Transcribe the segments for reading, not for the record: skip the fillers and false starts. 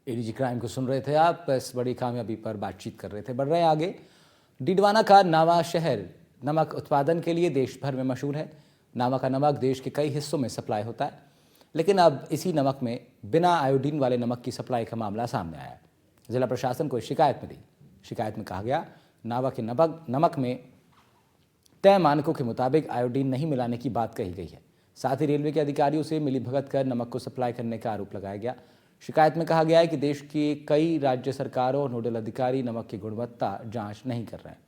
ADG crime को सुन रहे थे आप। इस बड़ी कामयाबी पर बातचीत कर रहे थे। बढ़ रहे हैं आगे। डीडवाना का नावा शहर नमक उत्पादन के लिए देश भर में मशहूर है। नावा का नमक देश के कई हिस्सों में सप्लाई होता है, लेकिन अब इसी नमक में बिना आयोडीन वाले नमक की सप्लाई का मामला सामने आया है। जिला प्रशासन को शिकायत मिली। शिकायत में कहा गया नावा के नमक में तय मानकों के मुताबिक आयोडीन नहीं मिलाने की बात कही गई है। साथ ही रेलवे के अधिकारियों से मिलीभगत कर नमक को सप्लाई करने का आरोप लगाया गया। शिकायत में कहा गया है कि देश की कई राज्य सरकारों और नोडल अधिकारी नमक की गुणवत्ता जांच नहीं कर रहे हैं।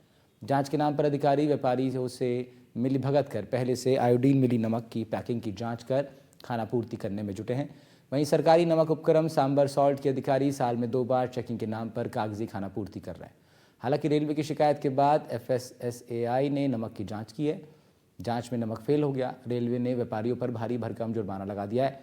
जांच के नाम पर अधिकारी व्यापारियों से मिलीभगत कर पहले से आयोडीन मिली नमक की पैकिंग की जांच कर खानापूर्ति करने में जुटे हैं। वहीं सरकारी नमक उपक्रम सांबर सॉल्ट के अधिकारी साल में 2 बार चेकिंग के नाम पर कागजी खानापूर्ति कर रहे हैं। हालांकि रेलवे की शिकायत के बाद FSSAI ने नमक की जांच की है। जांच में नमक फेल हो गया। रेलवे ने व्यापारियों पर भारी भरकम जुर्माना लगा दिया है,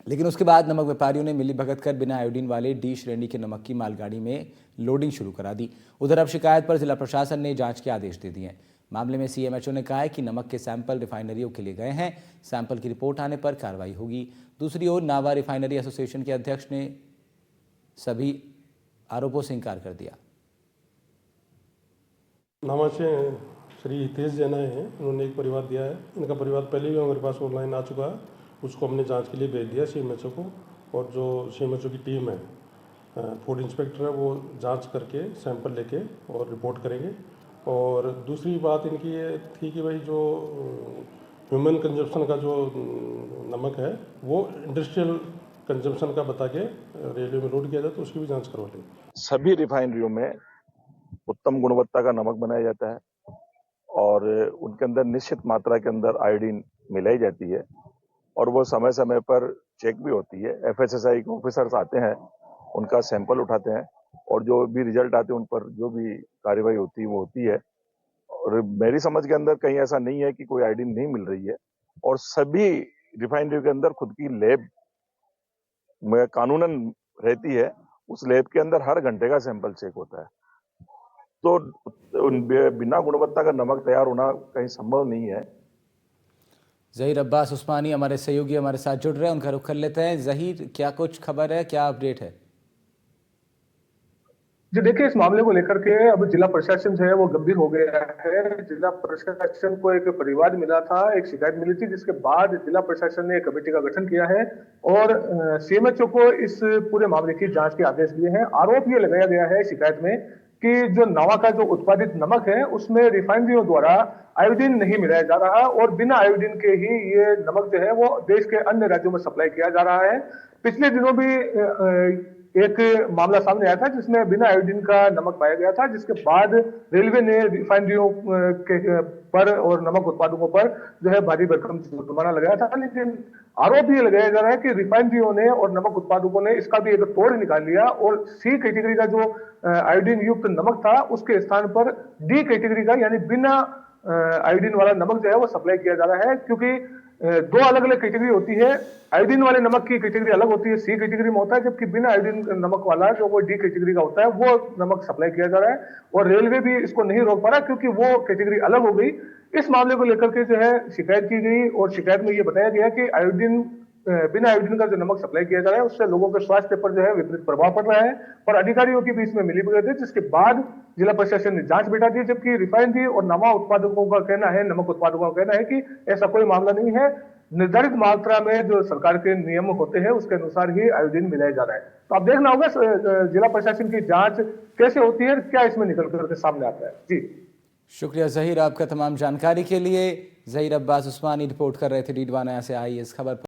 लेकिन उसके बाद नमक व्यापारियों ने मिलीभगत कर बिना आयोडीन वाले D श्रेणी के नमक की मालगाड़ी में लोडिंग शुरू करा दी। उधर अब शिकायत पर जिला प्रशासन ने जांच के आदेश दे दिए हैं। मामले में CMHO ने कहा है कि नमक के सैंपल रिफाइनरियों के लिए गए हैं। सैंपल की रिपोर्ट आने पर कार्रवाई होगी। दूसरी ओर नावा रिफाइनरी एसोसिएशन के अध्यक्ष ने सभी आरोपों से इंकार कर दिया। नावा से श्री हितेश जैन हैं, उन्होंने एक परिवार दिया है। इनका परिवार पहले भी हमारे पास ऑनलाइन आ चुका है। उसको हमने जांच के लिए भेज दिया CMHO को, और जो CMHO की टीम है, फूड इंस्पेक्टर है, वो जांच करके सैंपल लेके और रिपोर्ट करेंगे। और दूसरी बात इनकी ये थी कि भाई जो ह्यूमन कंजप्शन का जो नमक है वो इंडस्ट्रियल कंजप्शन का बता के रेलवे में लोड किया जाए, तो उसकी भी जाँच करवा लेंगे। सभी रिफाइनरियों में उत्तम गुणवत्ता का नमक बनाया जाता है और उनके अंदर निश्चित मात्रा के अंदर आयोडीन मिलाई जाती है, और वो समय समय पर चेक भी होती है। FSSAI के ऑफिसर्स आते हैं, उनका सैंपल उठाते हैं, और जो भी रिजल्ट आते हैं उन पर जो भी कार्रवाई होती है वो होती है। और मेरी समझ के अंदर कहीं ऐसा नहीं है कि कोई आयोडीन नहीं मिल रही है, और सभी रिफाइनरी के अंदर खुद की लैब में कानूनन रहती है। उस लैब के अंदर हर घंटे का सैंपल चेक होता है। तो बिना गुणवत्ता का नमक तैयार होना कहीं संभव नहीं है। ज़हीर अब्बास उस्मानी हमारे सहयोगी हमारे साथ जुड़ रहे हैं, उनका रुख कर लेते हैं। ज़हीर, क्या कुछ खबर है, क्या अपडेट है? जी देखिए, इस मामले को लेकर के अब जिला प्रशासन जो है वो गंभीर हो गया है। जिला प्रशासन को एक परिवार मिला था, एक शिकायत मिली थी, जिसके बाद जिला प्रशासन ने एक कमेटी का गठन किया है और CMHO को इस पूरे मामले की जांच के आदेश दिए हैं। आरोप ये लगाया गया है शिकायत में कि जो नावा का जो उत्पादित नमक है उसमें रिफाइनरियों द्वारा आयोडीन नहीं मिलाया जा रहा, और बिना आयोडीन के ही ये नमक जो है वो देश के अन्य राज्यों में सप्लाई किया जा रहा है। पिछले दिनों भी एक मामला सामने आया था जिसमें बिना आयोडीन का नमक पाया गया था, जिसके बाद रेलवे ने रिफाइनरियों के पर और नमक उत्पादकों पर जो है भारी भरकम जुर्माना लगाया था। लेकिन आरोप ये लगाया जा रहा है कि रिफाइनरियों ने और नमक उत्पादकों ने इसका भी एक तोड़ निकाल लिया और C कैटेगरी का जो आयोडीन युक्त नमक था उसके स्थान पर D कैटेगरी का यानी बिना आयोडीन वाला नमक जो है वो सप्लाई किया जा रहा है। क्योंकि 2 अलग अलग कैटेगरी होती है। आयोडीन वाले नमक की कैटेगरी अलग होती है, C कैटेगरी में होता है, जबकि बिना आयोडीन नमक वाला जो वो D कैटेगरी का होता है वो नमक सप्लाई किया जा रहा है, और रेलवे भी इसको नहीं रोक पा रहा क्योंकि वो कैटेगरी अलग हो गई। इस मामले को लेकर के जो है शिकायत की गई, और शिकायत में ये बताया गया कि आयोडीन बिना आयोडीन का जो नमक सप्लाई किया जा रहा है उससे लोगों के स्वास्थ्य पर जो है विपरीत प्रभाव पड़ रहा है, और अधिकारियों के बीच में मिलीभगत है, जिसके बाद जिला प्रशासन ने जांच बैठा दी। जबकि रिफाइनरी और नमक उत्पादकों का कहना है कि ऐसा कोई मामला नहीं है। निर्धारित मात्रा में जो सरकार के नियम होते हैं उसके अनुसार ही आयोडीन मिलाया जा रहा है। तो अब देखना होगा जिला प्रशासन की जांच कैसे होती है, क्या इसमें निकल करके सामने आता है। जी शुक्रिया ज़हीर, आपका तमाम जानकारी के लिए। ज़हीर अब्बास उस्मानी रिपोर्ट कर रहे थे डीडवाना से आई इस खबर पर।